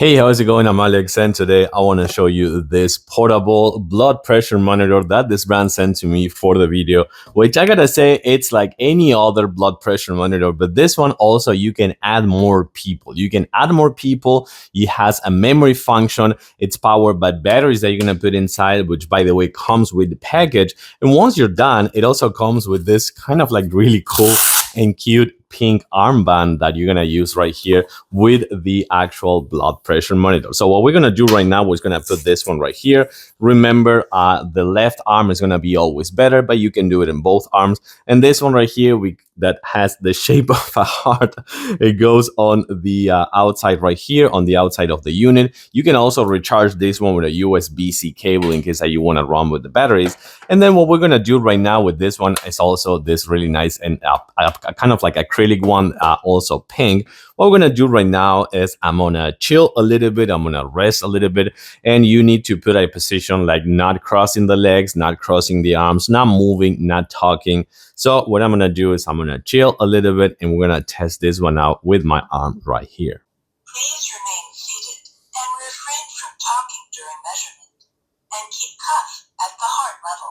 Hey, how's it going? I'm Alex, and today I want to show you this portable blood pressure monitor that this brand sent to me for the video, which I gotta say, it's like any other blood pressure monitor, but this one also, you can add more people. You can add more people. It has a memory function. It's powered by batteries that you're gonna put inside, which by the way, comes with the package. And once you're done, it also comes with this kind of like really cool and cute pink armband that you're gonna use right here with the actual blood pressure monitor. So what we're gonna do right now is gonna put this one right here. Remember, the left arm is gonna be always better, but you can do it in both arms. And this one right here, that has the shape of a heart. It goes on the outside right here, on the outside of the unit. You can also recharge this one with a USB-C cable in case that you want to run with the batteries. And then what we're gonna do right now with this one is also this really nice and kind of like acrylic one, also pink. What we're gonna do right now is I'm gonna chill a little bit, I'm gonna rest a little bit, and you need to put a position like not crossing the legs, not crossing the arms, not moving, not talking. So what I'm gonna do is I'm gonna chill a little bit, and we're gonna test this one out with my arm right here. Please remain seated and refrain from talking during measurement, and keep cuff at the heart level.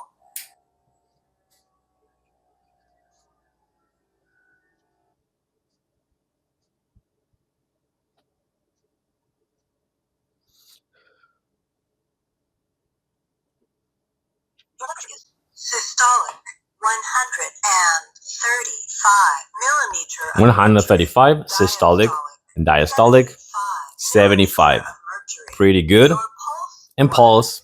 Your blood pressure is systolic 135 millimeter. 135 systolic, and diastolic 75. Pretty good. And pulse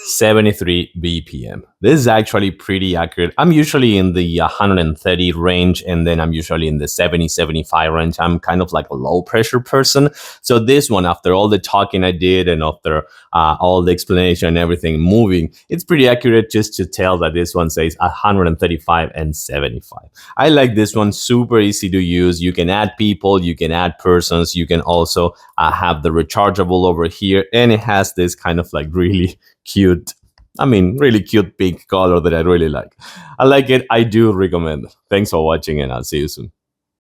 73 BPM. This is actually pretty accurate. I'm usually in the 130 range, and then I'm usually in the 70-75 range. I'm kind of like a low pressure person. So this one, after all the talking I did and after all the explanation and everything moving, it's pretty accurate just to tell that this one says 135 and 75. I like this one, super easy to use. You can add people, you can add persons, you can also have the rechargeable over here, and it has this kind of like really cute, really cute pink color that I really like. I like it. I do recommend. Thanks for watching, and I'll see you soon.